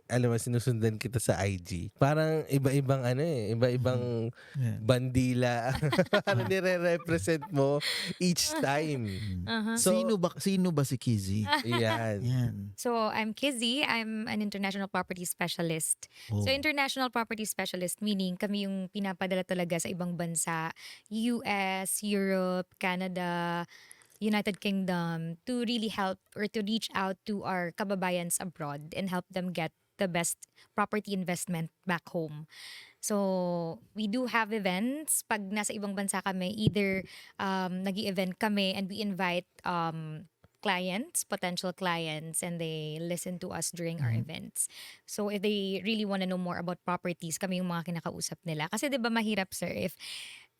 alam mo, sinusundan kita sa IG. Parang iba-ibang iba-ibang bandila parang nire-represent mo each time. Uh-huh. So, Sino ba si Kizzy? yan. Yan. So, I'm Kizzy. I'm an international property specialist. Oh. So, international property specialist meaning kami yung pinapadala talaga sa ibang bansa, US, Europe, Canada, United Kingdom, to really help or to reach out to our kababayans abroad and help them get the best property investment back home. So, we do have events. Pag nasa ibang bansa kami, either nag-i-event kami and we invite clients, potential clients, and they listen to us during our events. So, if they really want to know more about properties, kami yung mga kinakausap nila. Kasi 'di ba mahirap, sir, if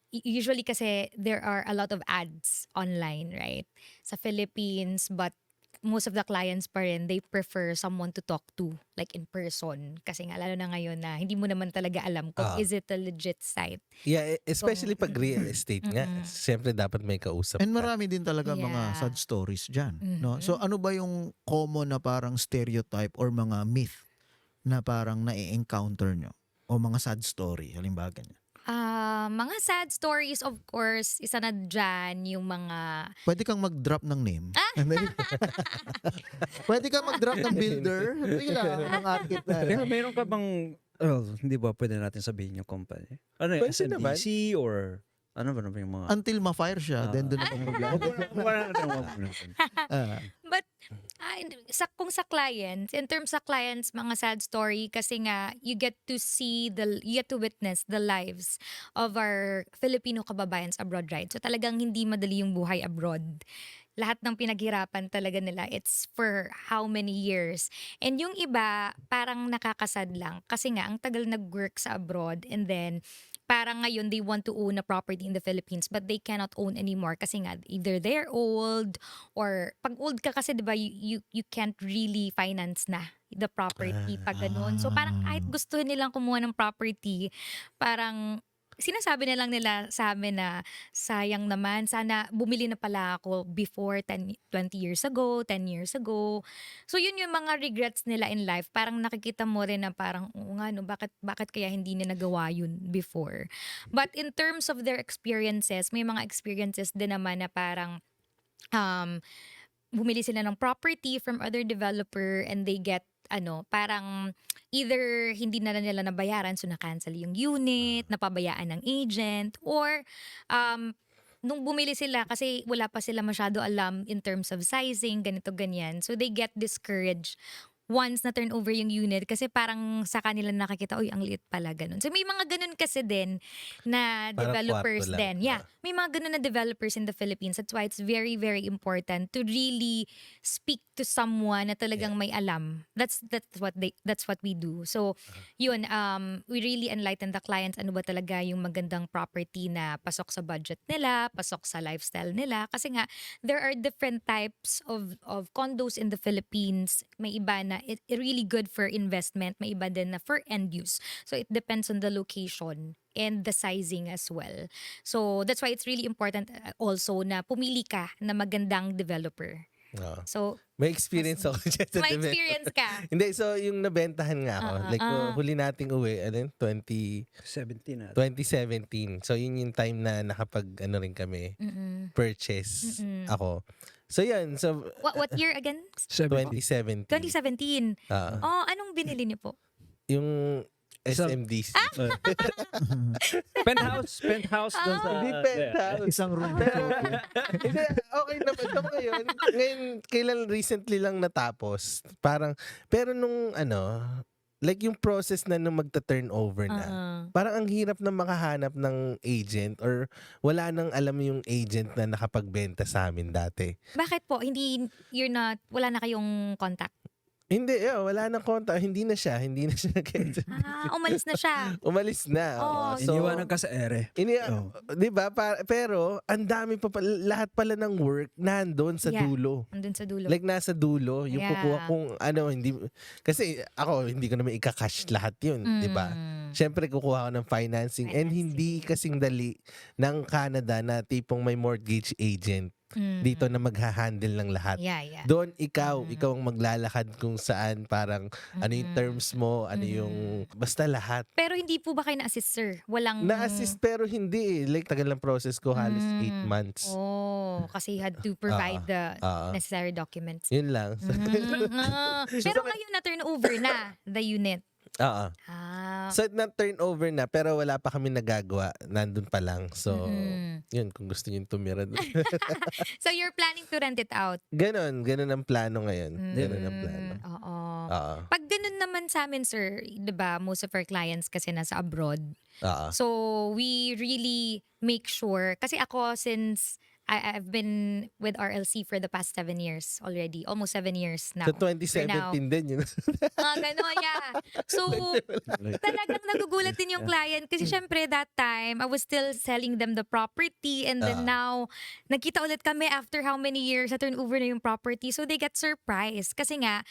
usually kasi there are a lot of ads online, right? Sa Philippines, but most of the clients pa rin, they prefer someone to talk to, like in person. Kasi nga, lalo na ngayon na hindi mo naman talaga alam kung is it a legit site. Yeah, especially pag real estate nga. Siyempre dapat may kausap And ka. marami din talaga mga Yeah. sad stories dyan. No? So ano ba yung common na parang stereotype or mga myth na parang na-encounter nyo? O mga sad story, halimbawa ganyan. Mga sad stories, of course, isa na dyan yung mga... Pwede kang mag-drop ng name. Pwede kang mag-drop ng builder. Sige lang, ng architect na. Pero meron ka bang, hindi ba pwede natin sabihin yung company? Ano yung Pwede naman. SMDC or ano ba yung mga... Until ma-fire siya, then doon na pang problema. But kung sa clients, in terms sa clients, mga sad story kasi nga you get to witness the lives of our Filipino kababayans abroad, right? So talagang hindi madali yung buhay abroad. Lahat ng pinaghirapan talaga nila, it's for how many years. And yung iba, parang nakakasad lang. Kasi nga, ang tagal nag-work sa abroad and then parang ngayon they want to own a property in the Philippines but they cannot own anymore kasi nga either they're old or pag old ka kasi 'di ba you can't really finance na the property pag ganun. So parang kahit gusto nilang kumuha ng property, parang sinasabi na lang nila sa amin na sayang naman, sana bumili na pala ako before 20 years ago, 10 years ago. So yun yung mga regrets nila in life. Parang nakikita mo rin na parang, oo nga no, bakit kaya hindi nila nagawa yun before. But in terms of their experiences, may mga experiences din naman na parang bumili sila ng property from other developer and they get parang either hindi na nila nabayaran so na-cancel yung unit, napabayaan ng agent, or nung bumili sila kasi wala pa sila masyado alam in terms of sizing, ganito ganyan. So they get discouraged once na turn over yung unit kasi parang sa kanila nakakita, uy, ang liit pala, ganun. So may mga ganun kasi din na Parang developers kwarto lang. din. Yeah, may mga ganun na developers in the Philippines. That's why it's very, very important to really speak to someone na talagang may alam. That's what we do. So yun, we really enlighten the clients ano ba talaga yung magandang property na pasok sa budget nila, pasok sa lifestyle nila. Kasi nga, there are different types of condos in the Philippines. May iba na it really good for investment, may iba din na for end use. So it depends on the location and the sizing as well. So that's why it's really important also na pumili ka na magandang developer. Oo. So May experience ako dyan sa may develop- experience ka. Hindi, so yung nabentahan nga ako, like huli nating uwi, 17 na. 2017. So yun yung time na nakapag rin kami, purchase ako. So yan, so What year again? 2017. 2017. Ah, Oh, anong binili niyo po? yung SMDC. Penthouse doon sa... Hindi penthouse. Isang room. Hindi, okay naman. So ngayon, kailan recently lang natapos. Parang, pero nung like yung process na nung magta-turnover na, parang ang hirap na makahanap ng agent or wala nang alam yung agent na nakapagbenta sa amin dati. Bakit po? Wala na kayong contact? Hindi, wala nang konta. Hindi na siya nag-agent. Umalis na siya. Umalis na. Oh, So, Iniwanan ka sa ere. di ba? Pero, ang dami pa pala, lahat pala ng work nandun sa Yeah. dulo. Andun sa dulo. Like nasa dulo, yung Yeah. kukuha kung hindi, kasi ako hindi ko naman ika-cash lahat yun, di ba? syempre kukuha ko ng financing and hindi kasing dali ng Canada na tipong may mortgage agent dito na magha-handle ng lahat. Yeah. Doon ikaw ang maglalakad kung saan parang ano yung terms mo, ano yung basta lahat. Pero hindi po ba kayo na-assist, sir? Walang... Na-assist pero hindi eh. Like tagal ng process ko halos 8 months. Oh, kasi you had to provide the necessary documents. Yun lang. Pero ngayon na-turn over na the unit. Oo. Ah. So na-turnover na pero wala pa kami nagagawa. Nandun pa lang. So yun kung gusto niyo tumira doon. So you're planning to rent it out? Ganon ang plano ngayon. Ganon ang plano. Oo. Oo. Pag ganun naman sa amin, sir, 'di ba, most of our clients kasi nasa abroad. Oo. So we really make sure, kasi ako since I've been with RLC for the past 7 years already. Almost 7 years now. So 2017 din yun. Gano'n, yeah. So, talagang nagugulat din yung client kasi syempre that time, I was still selling them the property and then now, nagkita ulit kami after how many years na turnover na yung property. So, they get surprised. Kasi nga,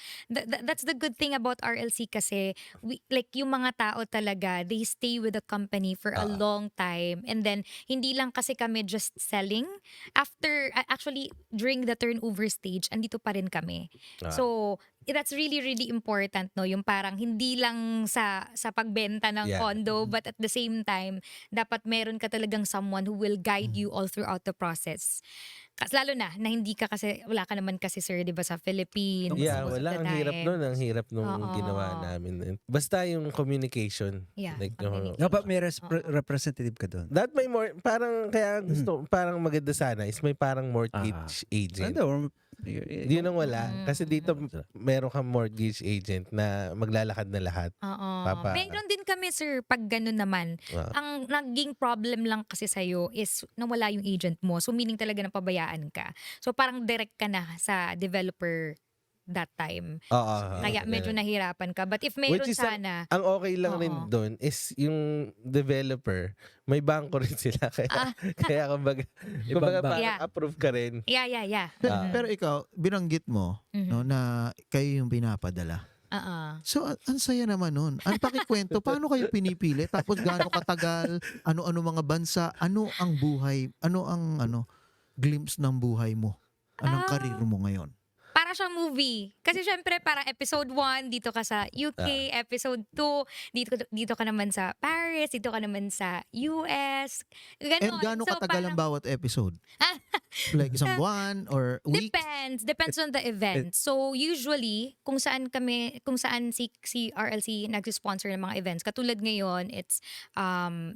that's the good thing about RLC kasi, like yung mga tao talaga, they stay with the company for a long time. And then, hindi lang kasi kami just selling. After, actually, during the turnover stage, andito pa rin kami. So, that's really, really important, no? Yung parang hindi lang sa pagbenta ng condo, but at the same time, dapat meron ka talagang someone who will guide you all throughout the process. Kasi lalo na hindi ka kasi, wala ka naman kasi, sir, di ba, sa Philippines. Yeah, most of wala. the Ang hirap time. nun. Ang hirap nung ginawa namin. Basta yung communication. Yeah, Like, communication. Dapat may representative ka doon. that may more, parang kaya gusto, parang maganda sana is may parang mortgage agent. Yun ang wala. Kasi dito meron kang mortgage agent na maglalakad na lahat. Oo. Papa- Meron din kami, sir, pag ganun naman. Ang naging problem lang kasi sa'yo is nawala yung agent mo. So, meaning talaga napabayaan ka. So, parang direct ka na sa developer that time. Oo. Kaya medyo nahirapan ka. But if meron Which is sana... Ang okay lang rin doon is yung developer, may bangko rin sila. Kaya kumbaga parang Yeah. approve ka rin. Yeah. Pero ikaw, binanggit mo no, na kayo yung pinapadala. So, ang saya naman nun. Ang pakikwento, paano kayo pinipili? Tapos gaano katagal? Ano-ano mga bansa? Ano ang buhay? Ano ang glimpse ng buhay mo? Anong karir mo ngayon? Para siyang movie. Kasi syempre parang episode 1, dito ka sa UK, episode 2, dito ka naman sa Paris, dito ka naman sa US. And Ganon. gaano So, katagal ang parang- bawat episode? Like isang buwan or week? Depends on the event. So usually kung saan si RLC nagsi-sponsor ng mga events. Katulad ngayon, it's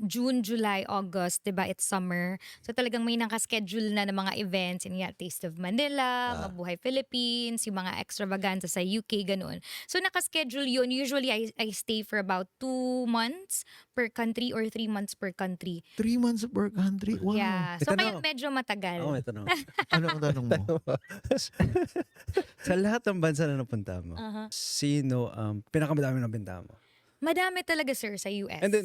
June, July, August, 'di ba? It's summer. So talagang may naka-schedule na ng mga events, yung Taste of Manila, Mabuhay Philippines, yung mga extravaganza sa UK, ganun. So naka-schedule yun. Usually I stay for about 2 months per country or 3 months per country. 3 months per country? Wow. Yeah. So Ito kaya na. medyo matagal. Ako may tanong. Ano ang tanong mo? Sa lahat ng bansa na napunta mo, sino ang pinakamadami na benta mo? Madami talaga, sir, sa US. And then,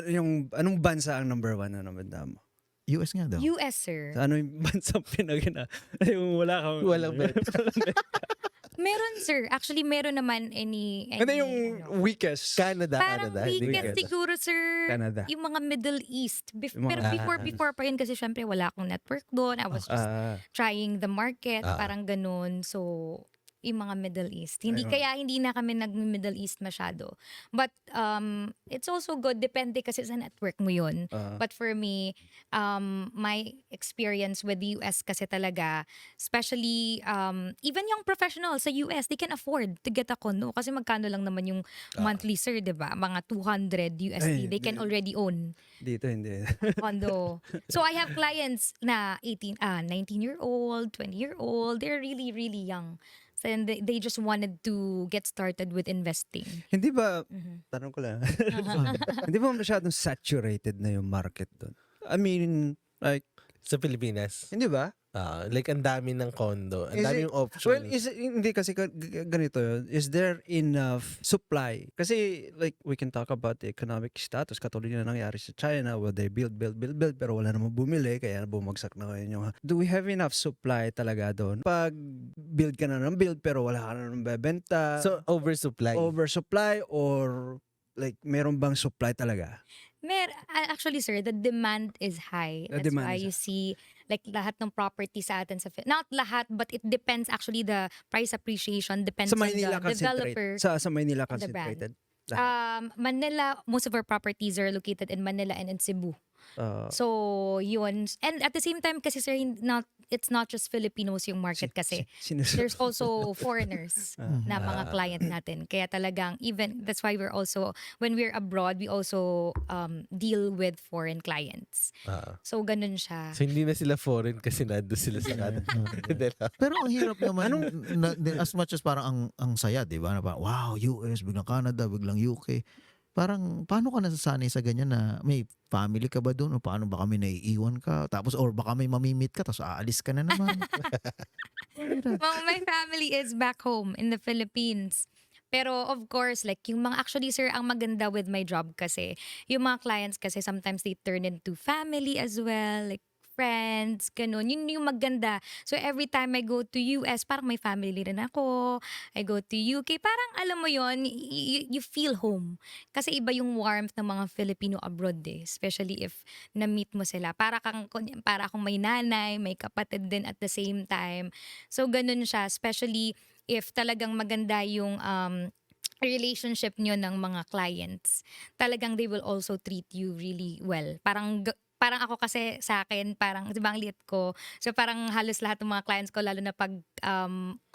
yung anong bansa ang number 1 na nabenta mo? US nga daw. US, sir. Sa ano yung bansa pinagina? Yung wala kang... Walang bet. Meron, sir. Actually, meron naman any And then yung ano. weakest. Canada. Parang Hindi weakest Canada. siguro, sir. Canada. Yung mga Middle East. Yung mga- Pero before pa yun kasi syempre wala akong network doon. I was just trying the market. Parang ganun. So, yung mga Middle East. Hindi na kami nag-Middle East masyado. But it's also good. Depende kasi sa network mo yun. But for me, my experience with the US kasi talaga, especially even yung professional sa US, they can afford to get a condo. Kasi magkano lang naman yung monthly, sir, di ba? Mga 200 USD. They can already own Dito hindi. condo. So I have clients na 19-year-old, 20-year-old. They're really, really young. So, and they just wanted to get started with investing. Hindi ba, tanong ko lang, hindi ba masyadong saturated na yung market doon? I mean, like, Sa Pilipinas. hindi ba? Like, ang dami ng condo. Ang Is dami it- yung option. Well, hindi kasi ganito yun. Is there enough supply? Kasi like we can talk about the economic status. Katulad yun na nangyari sa China where they build, pero wala namang bumili kaya bumagsak na ngayon yung... Do we have enough supply talaga doon? Pag build ka na ng build pero wala ka na ng bebenta, So, oversupply. oversupply or like meron bang supply talaga? Actually, sir, the demand is high. The That's demand why is you see like lahat ng property sa atin not lahat, but it depends actually the price appreciation depends Sa on Maynila the developer. Sa Maynila and the brand. concentrated. Lahat. Manila, most of our properties are located in Manila and in Cebu. So, yun. And at the same time kasi sir, it's not just Filipinos yung market kasi. There's also foreigners na mga client natin. Kaya talagang even that's why when we're abroad, we also deal with foreign clients. So ganun siya. So hindi na sila foreign kasi nando sila sa Canada. Pero ang hirap naman, as much as parang ang saya, di ba? Na parang, wow, US, biglang Canada, biglang UK. Parang, paano ka nasasanay sa ganyan na may family ka ba doon? O paano ba kami naiiwan ka? Tapos, or baka may mamimit ka, tapos aalis ka na naman. Well, my family is back home in the Philippines. Pero of course, like yung mga actually sir, ang maganda with my job kasi, yung mga clients kasi sometimes they turn into family as well, like friends, ganun. Yun yung maganda. So every time I go to US, parang may family rin ako. I go to UK, parang alam mo yon, you feel home. Kasi iba yung warmth ng mga Filipino abroad especially if na-meet mo sila. Para akong may nanay, may kapatid din at the same time. So ganun siya, especially if talagang maganda yung relationship nyo ng mga clients. Talagang they will also treat you really well. Parang ako kasi sa akin, parang, di ba ang liit ko? So parang halos lahat ng mga clients ko, lalo na pag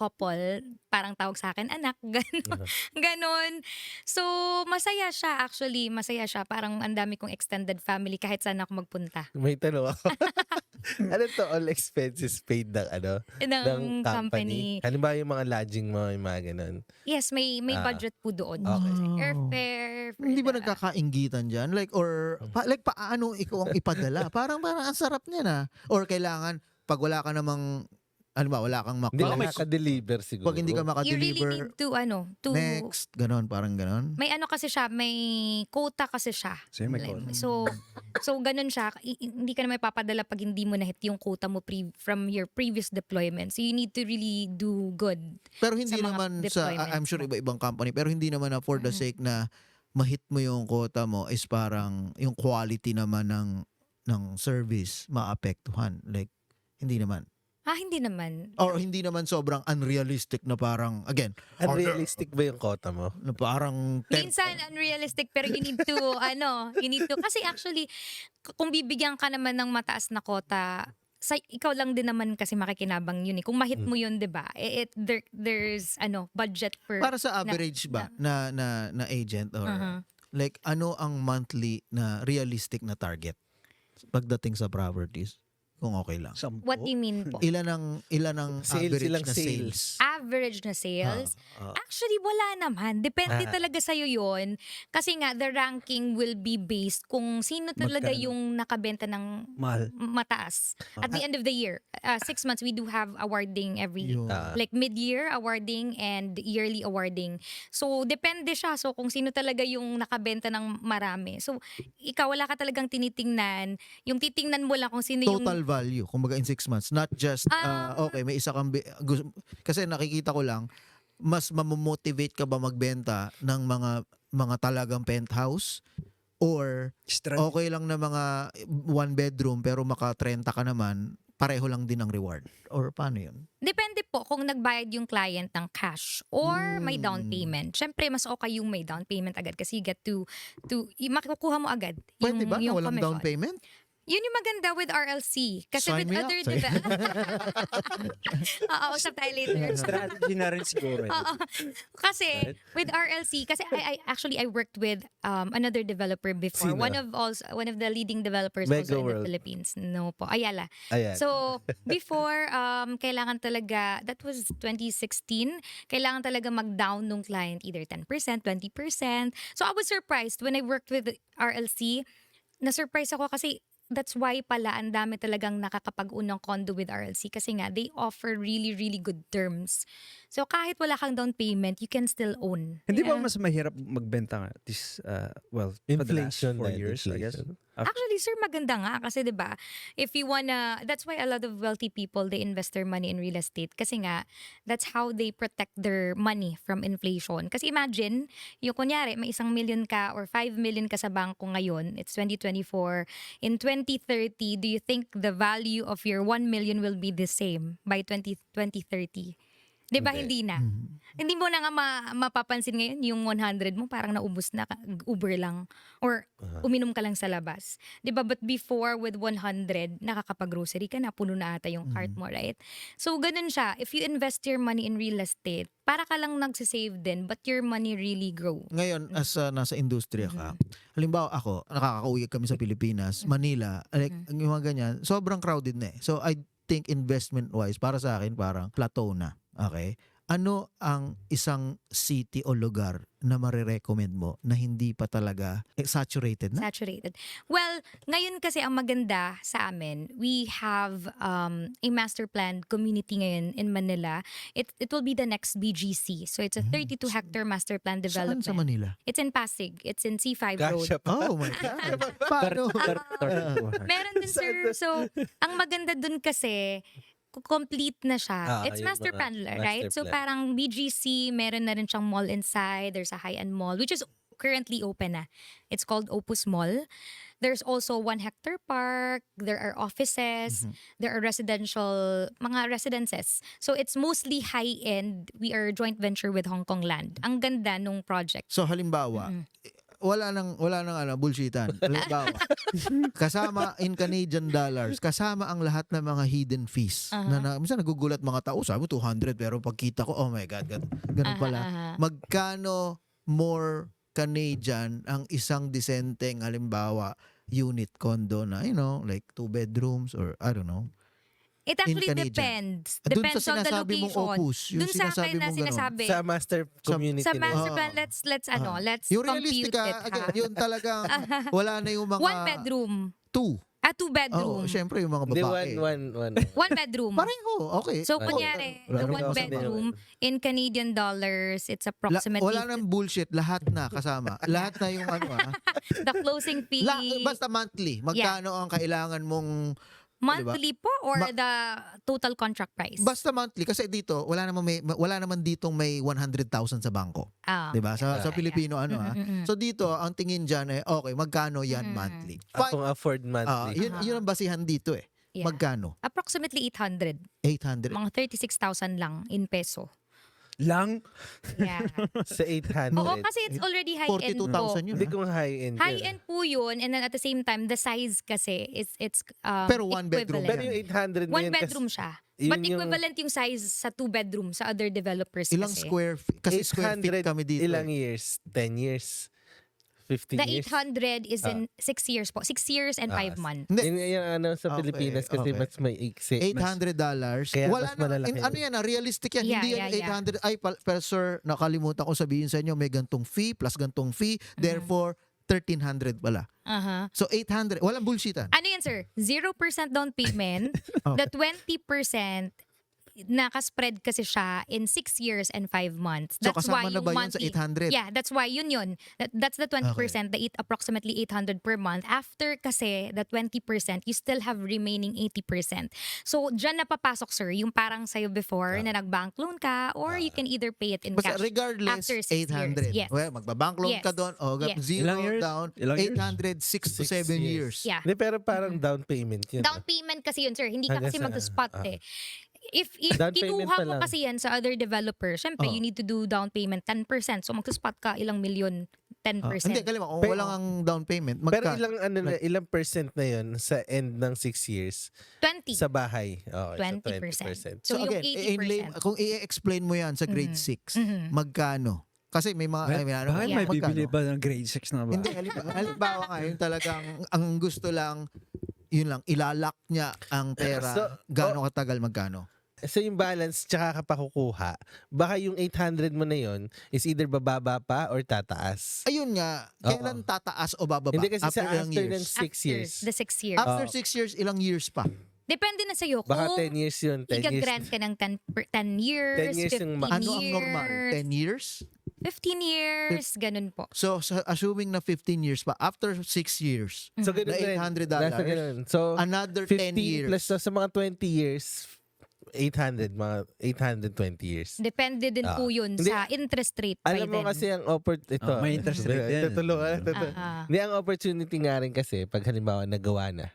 couple, parang tawag sa akin, anak, gano'n. Ganon. So masaya siya actually, masaya siya. Parang ang dami kong extended family kahit saan ako magpunta. May tanong ako. Ano to, all expenses paid ng company? Halimbawa yung mga lodging mo, yung mga ganun. Yes, may budget po doon. Okay. Airfare. Hindi ba nagkakainggitan dyan? Like, or, paano ikaw ang ipadala? Parang ang sarap niya na. Or kailangan, pag wala ka namang, ano ba, wala kang Hindi ka makuha. makadeliver siguro. Pag hindi ka You really makadeliver, need to next, ganon, parang ganon. may ano kasi siya, may quota kasi siya. So, may quota. So ganun siya. Hindi ka na may papadala pag hindi mo na-hit yung quota mo from your previous deployment. So you need to really do good. Pero hindi sa mga naman deployments I'm sure mo. iba-ibang company, pero hindi naman na for the sake na ma-hit mo yung quota mo is parang yung quality naman ng service maapektuhan. Like, hindi naman. Hindi naman. Or hindi naman sobrang unrealistic na parang, again, Unrealistic ba yung quota mo? na parang Minsan unrealistic pero you need to kasi actually kung bibigyan ka naman ng mataas na quota, ikaw lang din naman kasi makikinabang yun Kung ma-hit mo yun, 'di ba? There's budget for para sa average ba na agent or like ano ang monthly na realistic na target pagdating sa properties? Kung okay lang. What do you mean po? Ilan ang Sales average silang na sales? Average na sales? Actually, wala naman. Depende talaga sa'yo yon. Kasi nga, the ranking will be based kung sino talaga Magkano? yung nakabenta ng Mahal. mataas. At the end of the year, 6 months, we do have awarding every Yun. like mid-year awarding and yearly awarding. So, depende siya. So, kung sino talaga yung nakabenta ng marami. So, ikaw, wala ka talagang tinitingnan. Yung titingnan mo lang kung sino yung Total value, kumbaga in 6 months. Not just, okay, may isa kang, kasi nakikita ko lang, mas mamomotivate ka ba magbenta ng mga talagang penthouse? Or, okay lang na mga 1 bedroom pero maka 30 ka naman, pareho lang din ang reward? Or paano yun? Depende po kung nagbayad yung client ng cash or may down payment. Siyempre, mas okay yung may down payment agad kasi you get to makukuha mo agad Pwede ba na yung walang down commission. payment? Yun yung maganda with RLC. Kasi Sign with me up. other Sign- usap tayo later. Strategy na rin siguro. Oo. Kasi with RLC, kasi I worked with another developer before. Sino? One of the leading developers Mega also in the World. Philippines. No po, Ayala. Ayan. So, before, kailangan talaga, that was 2016, kailangan talaga mag-down nung client either 10%, 20%. So, I was surprised when I worked with RLC. Na-surprise ako kasi that's why pala ang dami talagang nakakapag-unang condo with RLC kasi nga they offer really, really good terms. So, kahit wala kang down payment, you can still own. Hindi ba Yeah. mas mahirap magbenta nga for the last Inflation 4 na, years, I guess? inflation. Actually, sir, maganda nga kasi 'di ba? If you wanna that's why a lot of wealthy people they invest their money in real estate kasi nga that's how they protect their money from inflation. Kasi imagine, yung kunyari may 1 million ka or 5 million ka sa bangko ngayon, it's 2024. In 2030, do you think the value of your 1 million will be the same by 2030? 'Di ba hindi na? Hindi mo na nga mapapansin ngayon yung 100 mo parang naubos na Uber lang or uminom ka lang sa labas. 'Di ba? But before with 100 nakakapag-grocery ka na, puno na ata yung cart mo, right? So ganun siya. If you invest your money in real estate, para ka lang nagsisave din but your money really grow. Ngayon, as nasa industriya ka, halimbawa ako, nakakauwi kami sa Pilipinas, Manila, like, yung mga ganyan, sobrang crowded na eh. So I think investment-wise, para sa akin, parang plateau na. Okay? Ano ang isang city o lugar na marirecommend mo na hindi pa talaga saturated na? Saturated. Well, ngayon kasi ang maganda sa amin, we have a master plan community ngayon in Manila. It will be the next BGC. So it's a 32 hectare master plan Saan development. sa Manila? It's in Pasig. It's in C5 Road. Kasha pa. Oh my God. Paano? Meron din, sir. So, ang maganda dun kasi, complete na siya. It's yung master mga plan, right? master So plan. parang BGC, meron na rin siyang mall inside. There's a high-end mall, which is currently open na. It's called Opus Mall. There's also 1 hectare park. There are offices. There are mga residences. So it's mostly high-end. We are joint venture with Hong Kong Land. Ang ganda nung project. So halimbawa, wala nang bullshitan. Halimbawa, kasama in Canadian dollars, kasama ang lahat ng mga hidden fees. Minsan nagugulat mga tao, sabi mo 200 pero pagkita ko, oh my God, ganun pala. Magkano more Canadian ang isang disenteng halimbawa unit condo na, like 2 bedrooms or I don't know. It actually Canadian. depends. Dun Depends sa on the sinasabi mong location. Opus, yung Dun sa sinasabi akin na mong ganun. sinasabi. Sa master community. Sa master Oo. plan, let's Yung compute realistic it. again, yun talagang wala na yung mga 1 bedroom. 2. 2 bedroom. Syempre yung mga Hindi, babae. one. 1 bedroom. Pareho, okay. So, Wala- kunyari, wala the rin 1 ako sa bedroom in Canadian dollars, it's approximately Wala nang bullshit, lahat na kasama. Lahat na yung the closing fee. basta monthly. Magkano ang kailangan mong monthly po or the total contract price? basta monthly kasi dito wala naman ditong may 100,000 sa bangko. 'Di ba? Sa Pilipino So dito ang tingin diyan okay, magkano 'yan monthly? Akong afford monthly. Yun ang basihan dito eh. Yeah. Magkano? Approximately 800. 800. Mga 36,000 lang in peso. Lang? Yeah. Sa 800. Oo, kasi it's already high-end po. 42,000 yun. Hindi kong high-end. High-end po yun, and then at the same time, the size kasi, it's Pero 1 bedroom equivalent. Pero yung 800 na 1 yun, bedroom siya. yun But yung- equivalent yung size sa 2 bedroom sa other developers Ilang kasi. square feet? Kasi square feet 800 kami dito. ilang eh. years? 10 years? 15 The years? 800 is in 6 years po. 6 years and 5 months. Hindi. Yung ano sa Okay, Pilipinas kasi okay. mas may iksi. $800. Kaya Wala mas malalaki ano yan, realistic yan. Yeah, Hindi yan yeah, yeah. 800. Ay, pero sir, nakalimutan ko sabihin sa inyo, may gantong fee plus gantong fee. Therefore, 1,300 pala. So, 800. Walang bullshit. Ano yan, sir? 0% down payment. The 20% nakaspread kasi siya in 6 years and 5 months. So, That's kasama why na yung ba yun sa monthly- 800? Yeah, that's why yun. That's the 20%, approximately 800 per month. After kasi the 20%, you still have remaining 80%. So, dyan napapasok, sir, yung parang sa'yo before na nag-bank loan ka or you can either pay it in Basta cash. regardless, after 6 800. years. Yes. Well, magbabank loan ka Yes. doon. O, Yes. zero Ilang years? down. Ilang years? 800, 6 to 6 7 years. Yeah. Hindi, pero parang down payment yun. Down payment kasi yun, sir. Hindi ka Hanggang kasi sa- mag-spot eh. If Down payment kinuha pa mo lang. kasi yan sa other developers, syempre you need to do down payment 10%. So mag-spot ka ilang milyon, 10%. Hindi, kalima. Kung Pero- walang ang down payment, Pero ilang percent na yun sa end ng 6 years 20. sa bahay? Okay, 20%. So So, yung again, 80%. kung i-explain mo yan sa grade 6, magkano? Kasi may mga, Bakit may bibili ba ng grade 6 na ba? Hindi, halimbawa nga, yung talagang, ang gusto lang, yun lang, ilalak niya ang pera, So, gaano katagal, magkano? So yung balance tsaka ka pa kukuha, baka yung 800 mo na yun is either bababa pa or tataas. Ayun nga, kailan tataas o bababa? Hindi kasi sa ilang after ng years? 6 years. The 6 years. After 6 years, ilang years pa? Depende na sa'yo. Baka Kung 10 years yun. 10 years. i-grant ka ng 10 years, 10 years yung 15 max. Ano ang normal? 10 years? 15 years, ganun po. So, assuming na 15 years pa, after 6 years, So, ganun na din. $800, Nasa ganun. So, another 10 15 years. plus sa mga 20 years, 800, mga 820 years. Depende din po yun Hindi, sa interest rate by Alam mo then. kasi ang ito. may interest rate yan. Tutulungan. Hindi, ang opportunity nga rin kasi, pag halimbawa nagawa na,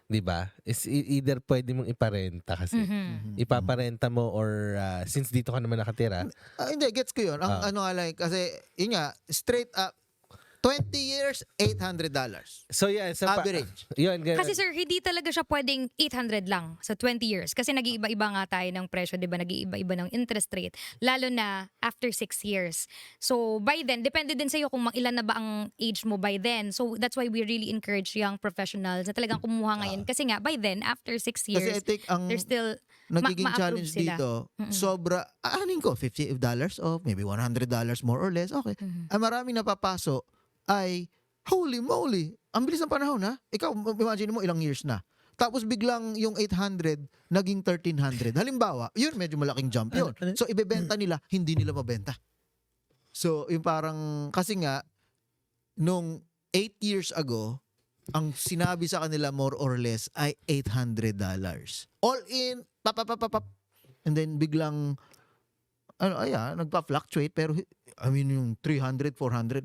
di ba? Is either pwede mong iparenta kasi. Ipaparenta mo or since dito ka naman nakatira. Hindi, gets ko yun. Ang ano nga lang, kasi, yun nga, straight up, 20 years, $800. So yeah, sa Average. Yun, ganun. Kasi sir, hindi talaga siya pwedeng 800 lang sa 20 years. Kasi nag-iiba-iba nga tayo ng presyo, di ba? Nag-iiba-iba ng interest rate. Lalo na after 6 years. So by then, depende din sa'yo kung ilan na ba ang age mo by then. So that's why we really encourage young professionals na talagang kumuha ngayon. Kasi nga, by then, after 6 Kasi years, I think ang they're still nagiging ma-approve challenge sila. dito, sobra, anin ko, $50 o maybe $100 more or less, okay. Ang maraming napapaso ay, holy moly, ang bilis ng panahon ha. Ikaw, imagine mo ilang years na. Tapos biglang yung 800 naging 1,300. Halimbawa, yun medyo malaking jump yun. So ibebenta nila, hindi nila mabenta. So yung parang, kasi nga, nung 8 years ago, ang sinabi sa kanila more or less ay $800. All in, papapapapap. And then biglang, nagpa-fluctuate pero I mean yung 300, 400,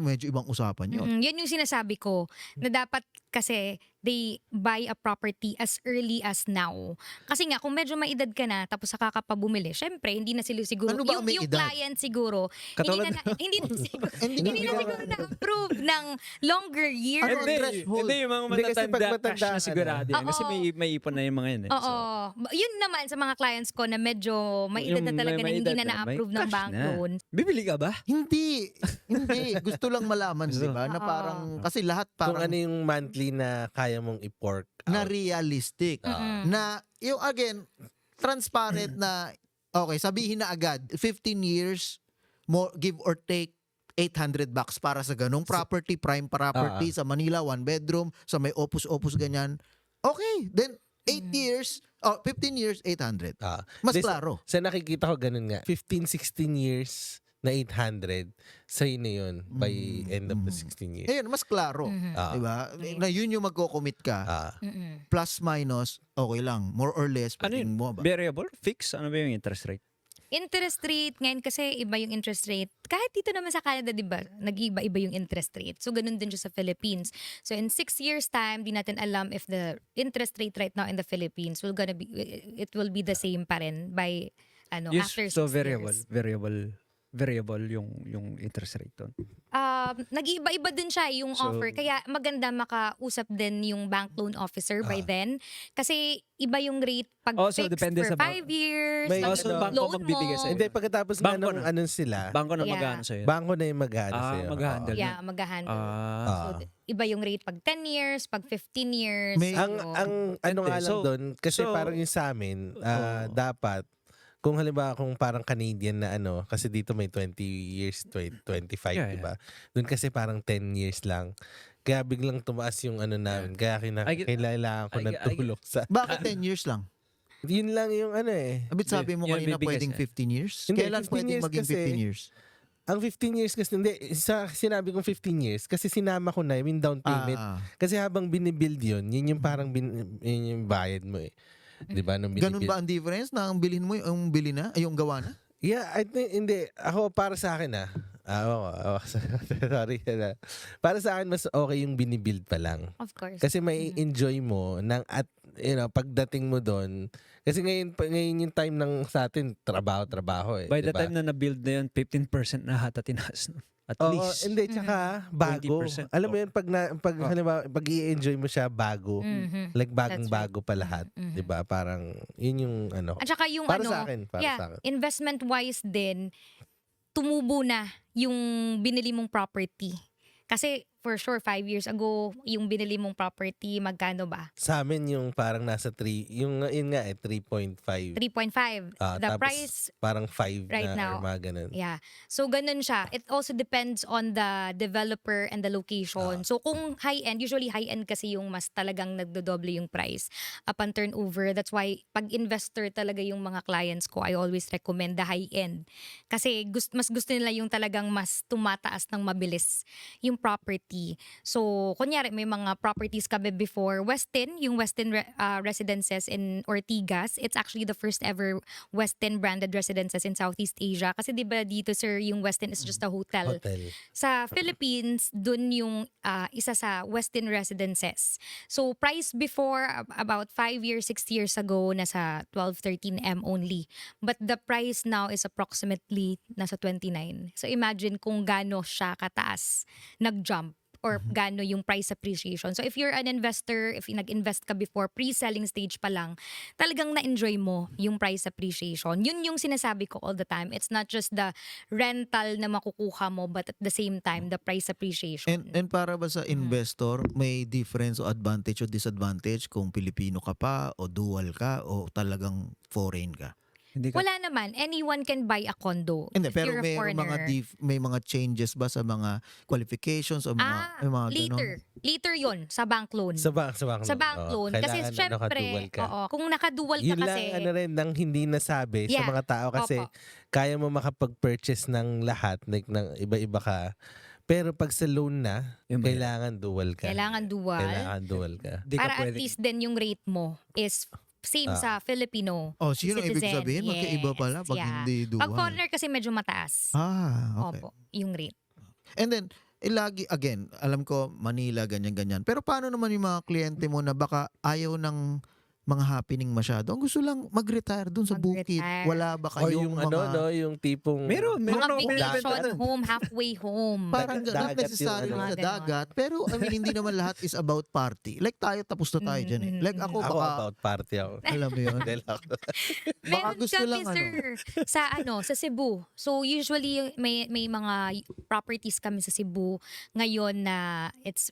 medyo ibang usapan yun. Yan yung sinasabi ko na dapat kasi they buy a property as early as now. Kasi nga kung medyo may edad ka na tapos saka ka pa bumili, syempre hindi na sila siguro Ano ba ang may yung edad? client siguro Katulad- hindi na siguro Hindi hindi na siguro na-approve ng longer year. Ano ang Hindi, threshold? hindi yung mga Hindi, kasi pag matatanda, matanda cash na ka na. sigurado yan. Kasi Oo. may ipon na yung mga yun eh. Oo. Yun naman sa mga clients ko na medyo may edad na Yung talaga na may hindi edad na na, may na-approve ng cash bank na. loan. Bibili ka ba? Hindi. Gusto lang malaman, di ba? Na Oo. parang, kasi lahat Kung parang ano yung monthly na kaya mong i-pork na out. realistic. Na, yung again, transparent na, okay, sabihin na agad, 15 years, more, give or take, $800 para sa ganong property, prime property, sa Manila, 1 bedroom, sa may opus-opus ganyan. Okay, then 8 years, 15 years, 800. Mas This- klaro. Sa nakikita ko ganun nga, 15, 16 years na 800, sa'yo na yun by end of the 16 years. Ayun, mas klaro. Diba? Na yun yung magko-commit ka. Plus, minus, okay lang. More or less, Ano pwedeng yun? mo ba? Variable? Fix? Ano ba yung interest rate? Interest rate, ngayon kasi iba yung interest rate. Kahit dito naman sa Canada, di ba, nag-iba-iba yung interest rate. So, ganun din siya sa Philippines. So, in 6 years time, di natin alam if the interest rate right now in the Philippines it will be the same pa rin by, after 6 So variable, years. variable yung interest rate doon. Nag-iiba-iba din siya yung So- offer. Kaya maganda makausap din yung bank loan officer by then. Kasi iba yung rate pag Oh, so fixed depende for sa bank. 5 years. May- tapos so yung bangko loan magbibigay mo. sa'yo. Hindi, pagkatapos nga Bangko nung na. ano sila, Bangko na Yeah. magkano sa'yo? bangko na yung mag-ano sa'yo. mag-handle. Yeah, mag-handle. Ah. So, iba yung rate pag 10 years, pag 15 years. May- Ang So, ano nga lang So- doon, kasi so- parang yung sa amin, dapat, kung halimbawa kung parang Canadian na kasi dito may 20 years, 25, Yeah, diba? Doon kasi parang 10 years lang. Kaya biglang tumaas yung namin. Kaya kailangan ko ng tulong sa... Bakit 10 years lang? Yun lang yung Abit sabi mo Yun, kanina bibigay pwedeng siya. 15 years? Hindi, Kailan 15 pwedeng years maging kasi- 15 years? Ang 15 years kasi, hindi, sinabi kong 15 years kasi sinama ko na yung down payment. Kasi habang binibuild yun yung parang yun yung bayad mo eh. Di ba? Nung Ganun binibuild. ba ang difference na ang bilhin mo yung bili na? Ay, yung gawa na? Yeah, I think, hindi. Ako, para sa akin sorry. Para sa akin, mas okay yung binibuild pa lang. of course. Kasi may enjoy mo ng pagdating mo doon. Kasi ngayon yung time ng sa atin, trabaho eh. By the diba? time na na-build na yun, 15% na hata tinaas. At Oo, least. hindi, tsaka bago. 20%. Alam mo yun, halimbawa, pag i-enjoy mo siya bago, like bagong-bago pa lahat. Diba? Parang, yun yung At saka yung para sa akin, para yeah, sa akin. investment-wise din, tumubo na yung binili mong property. Kasi for sure 5 years ago, yung binili mong property, magkano ba? Sa amin yung parang nasa 3, yun nga 3.5. 3.5. The Tapos price parang 5 right na now. or mga ganun. Yeah. So, ganun siya. It also depends on the developer and the location. So, kung high-end, usually high-end kasi yung mas talagang nagdodoble yung price upon turnover. That's why, pag investor talaga yung mga clients ko, I always recommend the high-end. Kasi mas gusto nila yung talagang mas tumataas ng mabilis yung property. So, kunyari, may mga properties kami before. Yung Westin Residences in Ortigas, it's actually the first ever Westin branded residences in Southeast Asia. Kasi di ba dito, sir, yung Westin is just a hotel. Sa Philippines, dun yung isa sa Westin Residences. So, price before, about 5 years, 6 years ago, nasa 12, 13M only. But the price now is approximately nasa 29. So, imagine kung gaano siya kataas nag-jump or gaano yung price appreciation. So if you're an investor, if nag-invest ka before, pre-selling stage pa lang, talagang na-enjoy mo yung price appreciation. Yun yung sinasabi ko all the time. It's not just the rental na makukuha mo, but at the same time, the price appreciation. And para ba sa investor, may difference o advantage o disadvantage kung Pilipino ka pa o dual ka o talagang foreign ka? Hindi ka, Wala naman. Anyone can buy a condo. Hindi, if pero you're a foreigner. may mga changes ba sa mga qualifications o may mga later. ganon? Later yun, sa bank loan. Sa bank Sa bank loan. Kasi syempre, nakadual ka. kung nakadual ka Yun kasi, lang rin nang hindi nasabi sa Yeah. mga tao kasi Opo. kaya mo makapag-purchase ng lahat, like ng iba-iba ka. Pero pag sa loan na, Yun ba yun? kailangan dual ka. kailangan dual. Kailangan dual ka. di ka Para at pwede. least din yung rate mo is same sa Filipino. Oh, sino ibig citizen. sabihin? Magkaiba pala pag Yeah. hindi dual. Pag foreigner kasi medyo mataas. Okay. Opo, yung rate. And then, lagi, again, alam ko, Manila, ganyan-ganyan. Pero paano naman yung mga kliyente mo na baka ayaw ng mga happening masyado? Ang gusto lang mag-retire dun sa bukid. Mag-retire. Wala ba O kayong yung mga... yung tipong... Meron Mga ako vacation binibenta. home, halfway home. Parang not dagat necessarily yung sa ano. dagat. Pero, I mean, hindi naman lahat is about party. Like tayo, tapos na tayo dyan eh. Like ako, Ako baka, about party ako. alam mo yun. Dahil ako. Baka Meron gusto kami, lang, sir, sa Cebu. So usually may mga properties kami sa Cebu ngayon na it's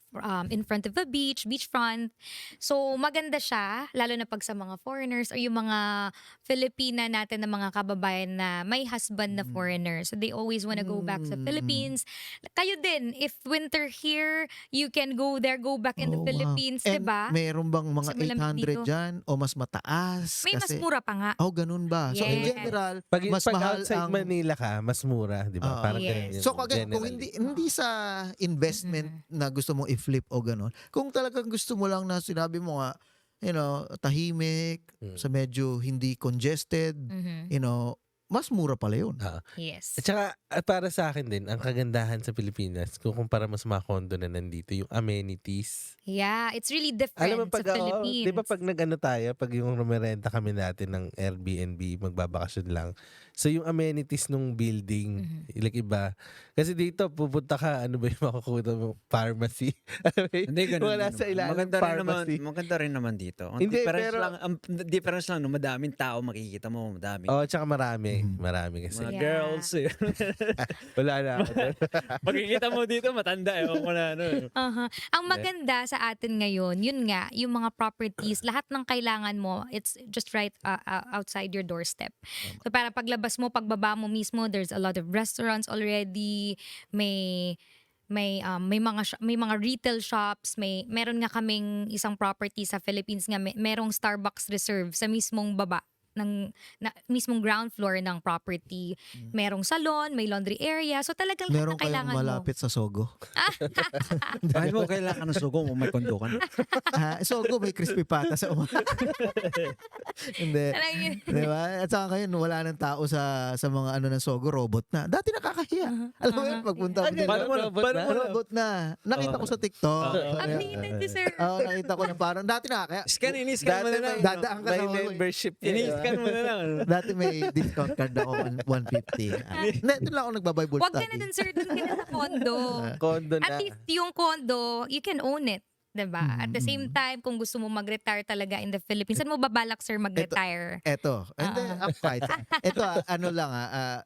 in front of a beachfront. So maganda siya, lalo na pag sa mga foreigners or yung mga Filipina natin na mga kababayan na may husband na foreigner. So they always want to go back sa Philippines. Kayo din, if winter here, you can go there, go back in the Oh, wow. Philippines, And 'di ba? meron bang mga Kasi malamig 800 dito. dyan o mas mataas? May mas Kasi, mura pa nga. oh, ganun ba? So in Yes. general, Pag, mas pag mahal outside ang... Manila ka, mas mura, di ba? Parang Yes. ganun yun, So kung generally. hindi sa investment na gusto mong i-flip o ganun, kung talagang gusto mo lang na sinabi mo nga, tahimik, sa medyo hindi congested, Mhm. mas mura pala yun. Yes. At saka, para sa akin din, ang kagandahan sa Pilipinas, kung kumpara mo sa mga condo na nandito, yung amenities. Yeah, it's really different Alam mo, pag sa Philippines. di ba pag nag-ano tayo, pag yung rumerenta kami natin ng Airbnb, magbabakasyon lang. So yung amenities nung building, like iba. Kasi dito, pupunta ka, ano ba yung makukuha mo? Pharmacy. Alam mo yun? Hindi ganun. Wala din sa naman. ilalim, Maganda pharmacy. rin naman dito. Ang Hindi, difference pero- lang, ang difference lang, no, madaming tao makikita mo, madaming Oo, tsaka marami. Marami kasi. mga Yeah. girls. Eh. Wala na ako doon. Makikita mo dito, matanda. Ewan ko na, ano. Ang maganda sa atin ngayon, yun nga, yung mga properties, lahat ng kailangan mo, it's just right outside your doorstep. So para paglabas mo, pagbaba mo mismo, there's a lot of restaurants already, may mga retail shops, meron nga kaming isang property sa Philippines nga merong Starbucks Reserve sa mismong baba mismong ground floor ng property. Merong salon, may laundry area. So talagang lahat Meron ng kayong kailangan mo. malapit sa Sogo. Kahit mo kailangan ng sugo mo, may kondo ka na. Sogo, may crispy pata sa umaga. Hindi. Talagang- Diba? At saka ngayon, wala nang tao sa mga ano ng Sogo, robot na. Dati nakakahiya. Alam mo yun, pagpunta ko dyan. Paano mo Robot na. Nakita ko sa TikTok. Ang linan si sir. Oo, nakita ko na parang dati nakakaya. Scan mo na lang. Dadaan ka may sa membership yun. Ini-scan mo na lang. Dati may discount card ako, 150. Ito lang ako nagbabay-ball Huwag ka na dun, sir. Dun ka na sa condo. Condo na. At least yung condo, you can own it. 'Diba? At the same time, kung gusto mo mag-retire talaga in the Philippines, saan mo babalak, sir, mag-retire? Eto, and then, Oo. kahit, eto, ano lang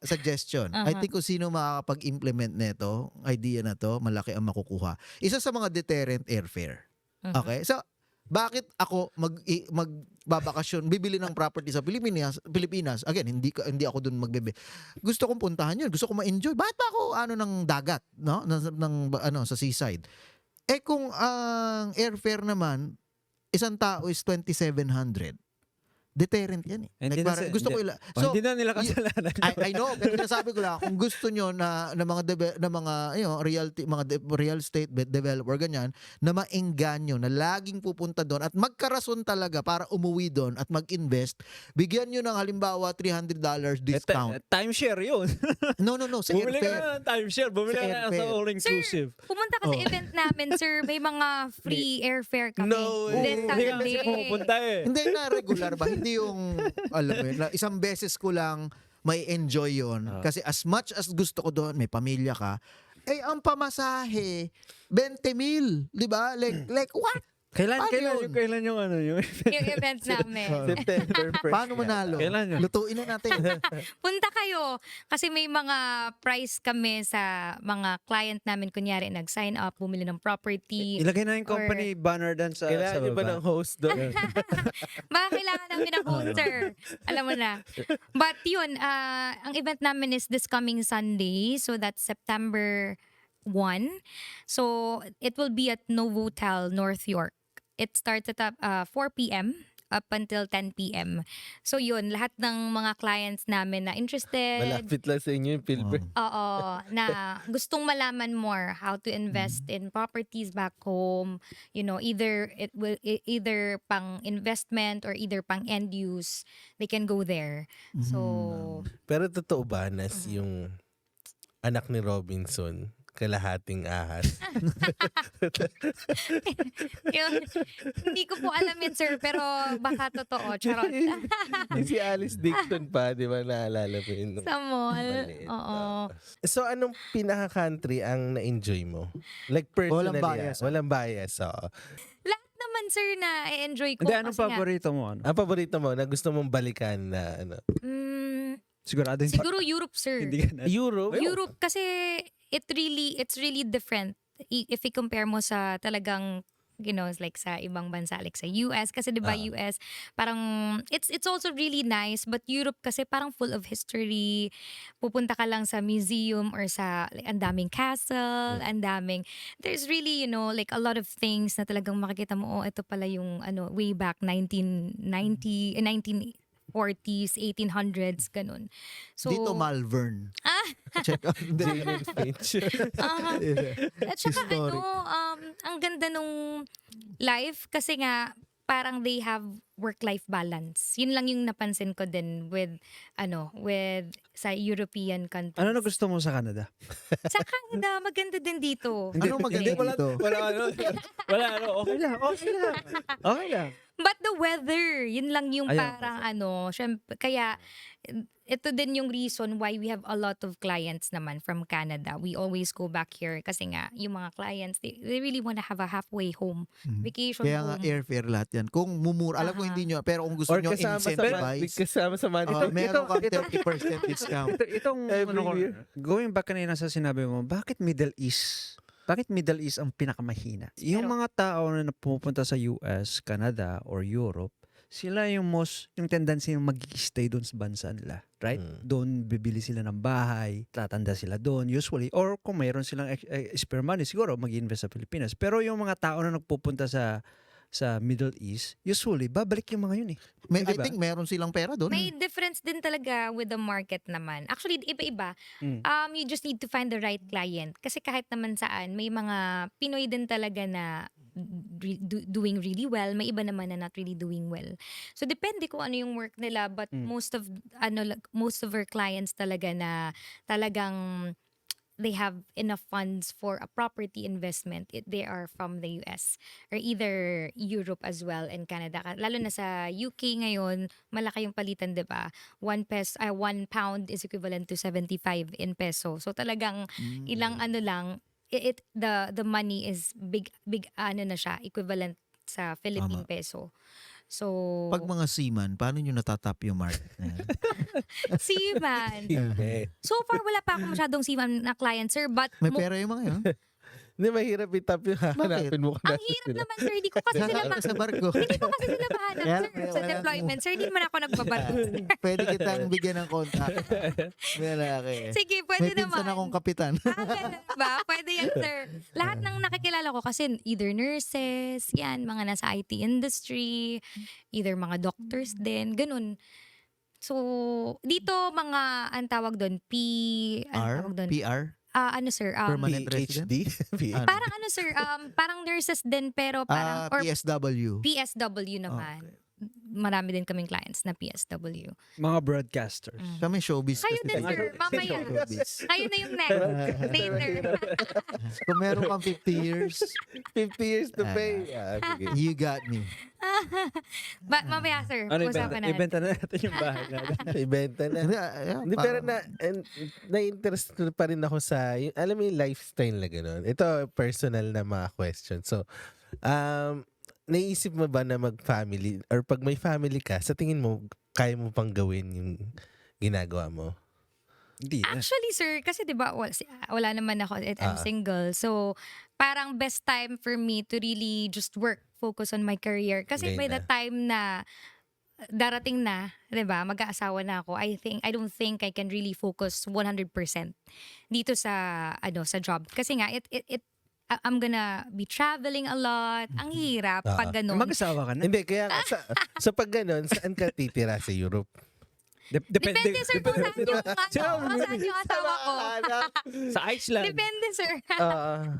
suggestion. I think kung sino makakapag-implement nito, idea na to, malaki ang makukuha. Isa sa mga deterrent airfare. Okay? So, bakit ako magbabakasyon, bibili ng property sa Pilipinas? Again, hindi ako doon magbebe. Gusto kong puntahan 'yun, gusto kong ma-enjoy. Bakit ba ako ng dagat, no? Sa seaside. Kung ang airfare naman, isang tao is 2,700. Deterrent yan eh. Hindi Like, na parang sa- gusto ko hindi. ila. Hindi na nila kasalanan. I know, pero sinasabi ko lang, kung gusto nyo na mga real estate developer ganyan, na maengganyo, na laging pupunta doon at magkarason talaga para umuwi doon at mag-invest, bigyan nyo ng halimbawa $300 discount. Timeshare yun. No, sa Bumili ka airfare. na ng timeshare. Bumili Sa ka na sa airfare. all-inclusive. Pumunta ka sa event namin, sir. May mga free airfare kami. No way. Then, Hindi ka kasi Saturday. pumupunta eh. Hindi na regular ba? Hindi yung, alam mo yun, isang beses ko lang may enjoy yon. Kasi as much as gusto ko doon, may pamilya ka, ang pamasahe, 20,000, di ba? Like what? Kailan Paano yun? kailan yung ano yung Yung event namin. September 1st. Paano manalo? Kailan yun? Lutuin na natin. Punta kayo. Kasi may mga price kami sa mga client namin. Kunyari, nag-sign up, bumili ng property. Ilagay na yung company banner doon sa Kailangan nyo ba baba. ng host doon? Baka kailangan namin ng holster. Alam mo na. But yun, ang event namin is this coming Sunday. So that's September 1. So it will be at Novotel, North York. It starts at 4 p.m. up until 10 p.m. So yun, lahat ng mga clients namin na interested, Malapit lang sa inyo yung Pilbert. oo, na gustong malaman more how to invest in properties back home, either pang investment or either pang end use, they can go there. So, Pero totoo ba, Nas, yung anak ni Robinson, kalahating ahas? yun, hindi ko po alam yun, sir, pero baka totoo. Charot. Yung si Alice Dixon pa, di ba, naalala mo yun? Sa mall. Maliit. Oo. So, anong pinaka-country ang na-enjoy mo? Like personally, Walang bias, Walang bias, Lahat naman, sir, na enjoy ko. Hindi, anong kasi nga, paborito mo? Ano? Ang paborito mo na gusto mong balikan na ano? Sigurado hindi. siguro Europe, sir. Hindi ka na. Europe? Europe kasi it's really different if you compare mo sa talagang like sa ibang bansa like sa US kasi 'di ba US parang it's also really nice, but Europe kasi parang full of history. Pupunta ka lang sa museum or sa ang daming castle, ang daming there's really like a lot of things na talagang makikita mo, ito pala yung way back 1990 1940s, 1800s, ganun. So, Dito Malvern. Check out. Jane Finch. at saka Historic. ang ganda nung life kasi nga parang they have work-life balance. Yun lang yung napansin ko din with sa European countries. Ano na gusto mo sa Canada? Sa Canada, maganda din dito. Ano maganda dito? Wala okay lang. Okay lang. But the weather, yun lang yung Ayun. parang syempre, kaya ito din yung reason why we have a lot of clients naman from Canada. We always go back here kasi nga yung mga clients, they really wanna have a halfway home vacation Kaya nga home. airfare lahat yan. Kung mumura, alam ko hindi nyo, pero kung gusto Or nyo kasama incentivize, sa money. meron kang 30% discount. Itong Every year. going back kanina sa sinabi mo, bakit Middle East? Bakit Middle East ang pinakamahina? Yung mga tao na pumupunta sa US, Canada, or Europe, sila yung tendency yung mag-stay doon sa bansa nila. Right? Doon bibili sila ng bahay, tatanda sila doon usually. Or kung mayroon silang spare money, siguro mag-invest sa Pilipinas. Pero yung mga tao na nagpupunta sa Middle East, usually, babalik yung mga yun eh. I Diba? think meron silang pera doon. May difference din talaga with the market naman. Actually, iba-iba. Mm. You just need to find the right client. Kasi kahit naman saan, may mga Pinoy din talaga na doing really well. May iba naman na not really doing well. So, depende kung ano yung work nila. But most of our clients talaga na talagang they have enough funds for a property investment. They are from the US or either Europe as well and Canada. Lalo na sa UK ngayon, malaki yung palitan, 'di ba? 1 pound is equivalent to 75 in peso. So talagang ilang lang the money is big ano na siya, equivalent sa Philippine Tama. peso. So, Pag mga seaman, paano nyo natatap yung market na yan? seaman. Hindi. So far, wala pa akong masyadong seaman na client, sir. But May pera yung mga yun. Hindi, mahirap itap yung hahanapin mo. ang hirap naman, sir. Hindi ko kasi sila Sa barko. hindi ko kasi sila mahanap, Kaya- sir. kaya Sa wala deployment, sir. Hindi naman ako nagbabarko, sir. Pwede kitang bigyan ng contact. May lalaki. Sige, May pwede pinsan naman. akong kapitan. Ganun ba? Pwede yan, sir. Lahat ng nakikilala ko kasi either nurses, yan, mga nasa IT industry, either mga doctors din, ganun. So, dito mga, ang tawag doon, R? PR? ano sir, Permanent resident? PhD? Ano? parang ano sir, parang nurses din pero parang, or PSW. PSW naman. Marami din kaming clients na PSW. Mga broadcasters. Kami showbiz. Kayo din, kasi. sir. Mamaya. Showbiz. Kayo na yung next. Later. Kung meron kang 50 years, 50 years to pay. Sige. you got me. Mamaya, sir. Ano, Usapan natin. ibenta na natin yung bahay natin. Ibenta na. Hindi, pero na-interest ko pa rin ako sa, alam mo yung lifestyle na gano'n. Ito, personal na mga question. So, naisip mo ba na mag-family, or pag may family ka, sa tingin mo, kaya mo pang gawin yung ginagawa mo? Hindi na. Actually, sir, kasi di ba wala naman ako at I'm single. So, parang best time for me to really just work, focus on my career. Kasi Ngayon by the na. time na darating na, di ba, mag-aasawa na ako, I don't think I can really focus 100% dito sa, sa job. Kasi nga, I'm gonna be traveling a lot. Ang hirap pag ganun. Mag-asawa ka na? Hindi, kaya sa pag gano'n, saan ka titira sa Europe? Depende, sir, kung saan yung asawa ko. Sa Iceland. Depende, sir.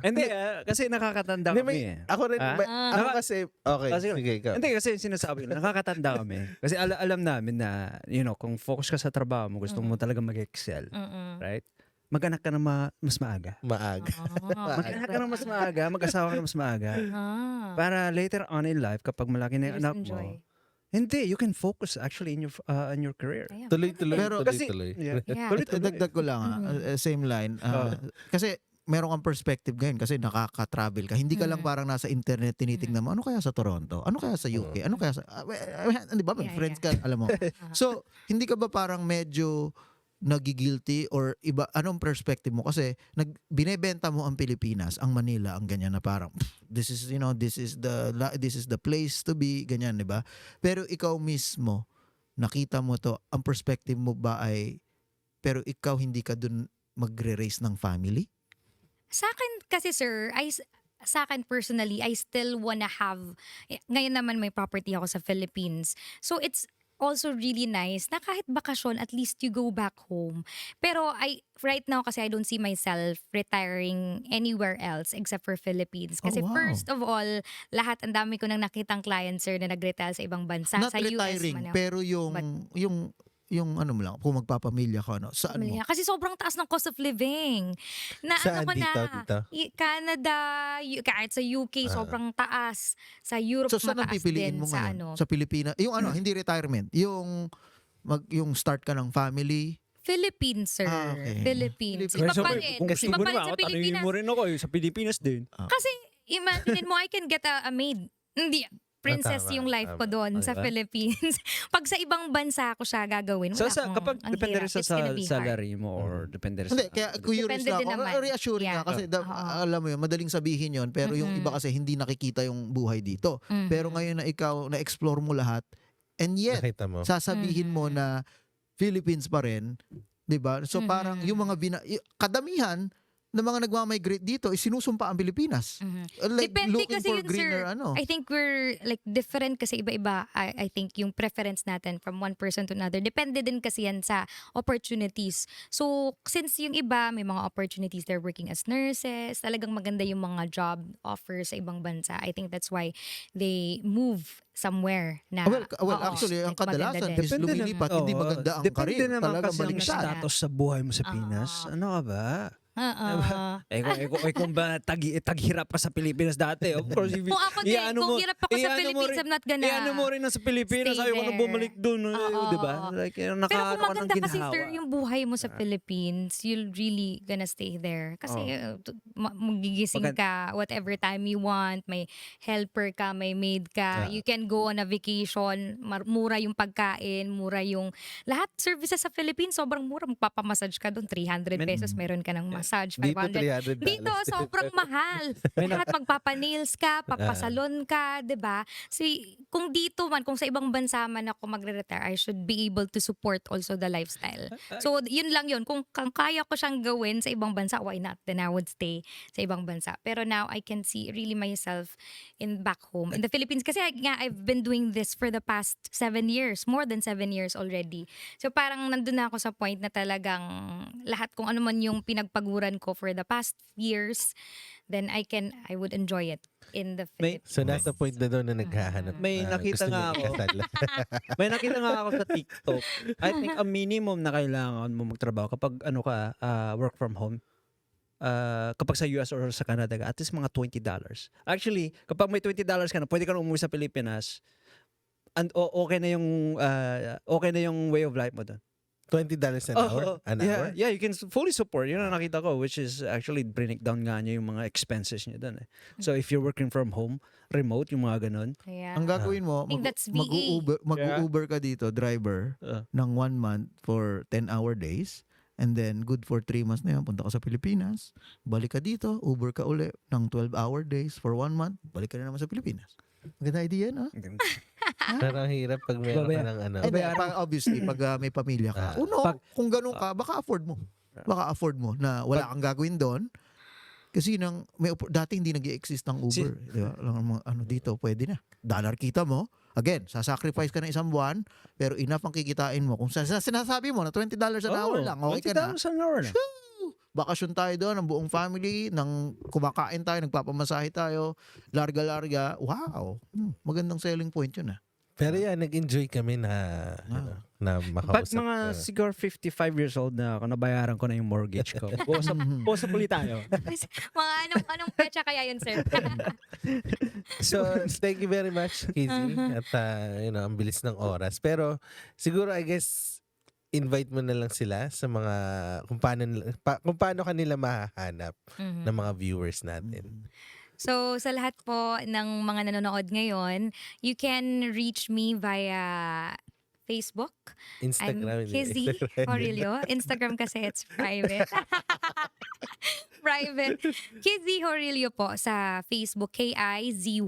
Hindi, kasi nakakatanda Hindi, kami may, eh. ako rin, Ah? ako kasi, okay, Sige. sige, ikaw. Hindi, kasi sinasabi ko, nakakatanda kami. Kasi alam namin na, kung focus ka sa trabaho mo, gusto mo talaga mag-excel. Right? Mag-anak ka na mas maaga. Maaga. Mag-anak ka na mas maaga, mag-asawa ka na mas maaga. Para later on in life, kapag malaki na yung anak mo, hindi, you can focus actually in your career. Tuloy-tuloy, Pero tuloy-tuloy. Yeah. Dagdag ko lang, same line. Kasi meron kang perspective ngayon kasi nakaka-travel ka. Hindi ka lang parang nasa internet tinitingnan mo, ano kaya sa Toronto? Ano kaya sa UK? Ano kaya sa... di ba, may friends ka, alam mo. So, hindi ka ba parang medyo nagigilty or iba, anong perspective mo? Kasi binebenta mo ang Pilipinas, ang Manila, ang ganyan na parang, this is the place to be, ganyan, di ba? Pero ikaw mismo, nakita mo to, ang perspective mo ba ay, pero ikaw hindi ka dun magre-raise ng family? Sa akin kasi, sir, sa akin personally, I still wanna have, ngayon naman may property ako sa Philippines. So it's also really nice na kahit bakasyon, at least you go back home. Pero right now kasi I don't see myself retiring anywhere else except for Philippines. Kasi wow. first of all, lahat, ang dami ko nang nakitang clients, sir, na nag-retire sa ibang bansa. Not sa US retiring, man ako. pero yung ano mo lang, kung magpapamilya ka, ano, saan mo? Kasi sobrang taas ng cost of living. Na Saan ano ko dito? Canada, kahit sa UK, sobrang taas. Sa Europe, So saan ang mataas pipiliin din mo sa ngayon? Sa Pilipinas? Yung hindi retirement. Yung start ka ng family. Philippines, sir. Okay. Philippines. Philippines. Iba pa rin. Kung gusto Iba mo pa rin naman sa ako, tanungin Pilipinas. mo rin ako sa Pilipinas din. Kasi, imagine mo, I can get a maid. Hindi, princess Tama, yung life ko tama. doon sa Diba? Philippines. Pag sa ibang bansa ko siya gagawin, So, wala kapag ang depende hirap. rin sa It's gonna be hard. salary mo or depende rin sa... Hindi, kaya curious Depende lang din ako. naman. Reassuring Yeah. nga kasi Oo. alam mo yun, madaling sabihin yun, pero yung iba kasi hindi nakikita yung buhay dito. Pero ngayon na ikaw, na-explore mo lahat, and yet, Nakita mo. sasabihin mo na Philippines pa rin, 'di ba? So parang yung mga kadamihan ng mga nagma-migrate dito is sinusumpa ang Pilipinas. Like Depende looking kasi for yun, greener sir. ano. I think we're like different kasi iba-iba. I think yung preference natin from one person to another. Depende din kasi yan sa opportunities. So, since yung iba, may mga opportunities, they're working as nurses, talagang maganda yung mga job offers sa ibang bansa. I think that's why they move somewhere na Well, oo, actually, ang like, maganda kadalasan din. is lumilipat, hindi maganda ang Depende karir. naman Talagang kasi ang baliktad. status sa buhay mo sa Pinas. Ano ka ba? Kung ba taghirap ka sa Pilipinas dati, of course, Kung ako din, kung hirap ako sa Philippines, I'm not gonna Iano mo rin na sa Pilipinas, stay ayaw ko na there. bumalik doon, Oo. di ba? Like, Pero kung nakaano ka ng maganda kasi ginhawa. sir yung buhay mo sa Philippines, you'll really gonna stay there. Kasi magigising ka whatever time you want, may helper ka, may maid ka, you can go on a vacation, mura yung pagkain, mura yung lahat services sa Philippines, sobrang mura. Magpapamassage ka doon, 300 pesos, meron ka ng massage, Dito 500. $300. Dito, sobrang mahal. Lahat magpapanails ka, papasalon ka, 'di ba? So, kung dito man, kung sa ibang bansa man ako magre-retire, I should be able to support also the lifestyle. So, yun lang yun. Kung kaya ko siyang gawin sa ibang bansa, why not? Then I would stay sa ibang bansa. Pero now, I can see really myself in back home. In the Philippines, kasi I've been doing this for the past 7 years. More than 7 years already. So, parang nandun na ako sa point na talagang lahat kung ano man yung pinagpaguran ko for the past years, then I would enjoy it in the Philippines. So nasa point na doon na naghahanap. May nakita gusto nga niya ako. ikasal. May nakita nga ako sa TikTok. I think a minimum na kailangan mo magtrabaho kapag work from home. Kapag sa US or sa Canada ka, at least mga $20. Actually, kapag may $20 ka na, pwede ka na umuwi sa Pilipinas. And okay na yung way of life mo doon. $20 an hour? An hour? Yeah, you can fully support. Yun ang nakita ko, which is actually break down nga niya yung mga expenses niya doon. So if you're working from home, remote, yung mga ganun. Yeah. Ang gagawin mo, think that's VA. mag-Uber ka dito, driver, ng 1 month for 10-hour days. And then, good for 3 months na yan, punta ka sa Pilipinas, balik ka dito, Uber ka uli ng 12-hour days for 1 month, balik ka na naman sa Pilipinas. Maganda idea, no? Pero ang hirap pag meron ka ng ano. Obviously, pag may pamilya ka. Kung ganun ka, baka afford mo. Baka afford mo na wala kang gagawin doon. Kasi dati hindi nag-i-exist ng Uber. Di ba? Dito, pwede na. Dollar kita mo. Again, sasacrifice ka ng 1 buwan, pero enough ang kikitain mo. Kung sinasabi mo na $20 an hour lang, okay ka na. $20 an hour na. Bakasyon tayo doon, ang buong family, kumakain tayo, nagpapamasahe tayo, larga-larga. Wow! Magandang selling point yun Pero yan, nag-enjoy kami na makausap. Pag mga siguro 55 years old na ako, nabayaran ko na yung mortgage ko. Posa ulit tayo. Mga anong pecha kaya yun, sir? So, thank you very much, Kizzy. At, ang bilis ng oras. Pero, siguro, I guess, invite mo na lang sila sa mga, kung paano kanila mahahanap ng mga viewers natin. So, sa lahat po ng mga nanonood ngayon, you can reach me via Facebook. Instagram. I'm Kizzy Horilio. Instagram kasi it's private. Private. Kizzy Horilio po sa Facebook. KIZY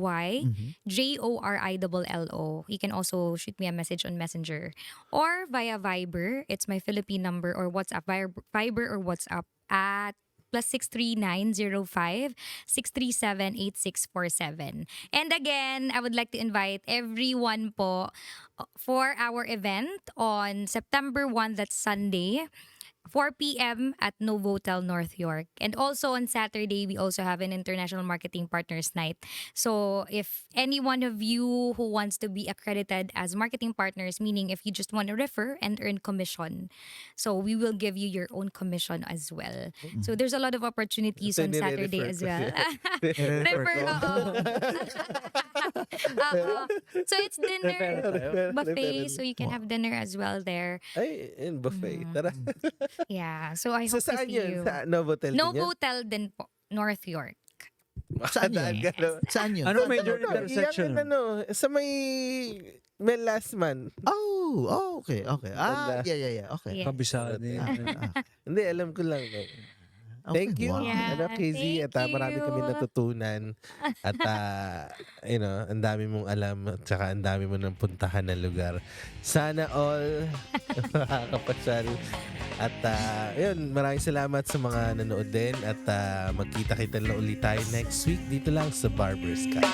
JORILLO. You can also shoot me a message on Messenger. Or via Viber. It's my Philippine number or WhatsApp. Viber or WhatsApp at +63905 637 8647. And again, I would like to invite everyone po for our event on September 1, that's Sunday, 4 p.m. at Novotel North York. And also on Saturday, we also have an International Marketing Partners Night. So if any one of you who wants to be accredited as marketing partners, meaning if you just want to refer and earn commission, so we will give you your own commission as well. So there's a lot of opportunities on Saturday as well. Refer, So it's dinner buffet, so you can have dinner as well there. Ay, in buffet. Tara. Yeah, so I hope to Saan see yun? you. Sa Novotel din yan? Novotel din po, North York. Saan yun? Yes. Saan yun? Ano Saan- major saan- intersection? Sa may last man. Okay. Ganda. Yeah. Okay. Yeah. Kabisado din. Hindi, alam ko lang. Thank you. Wow. Yeah. Kizzy. At Thank marami you. kami natutunan. At ang dami mong alam at saka ang dami mo nang puntahan na lugar. Sana all makakapasyal. At yun, maraming salamat sa mga nanood din. At magkita-kita na ulit tayo next week dito lang sa Barber's Cut.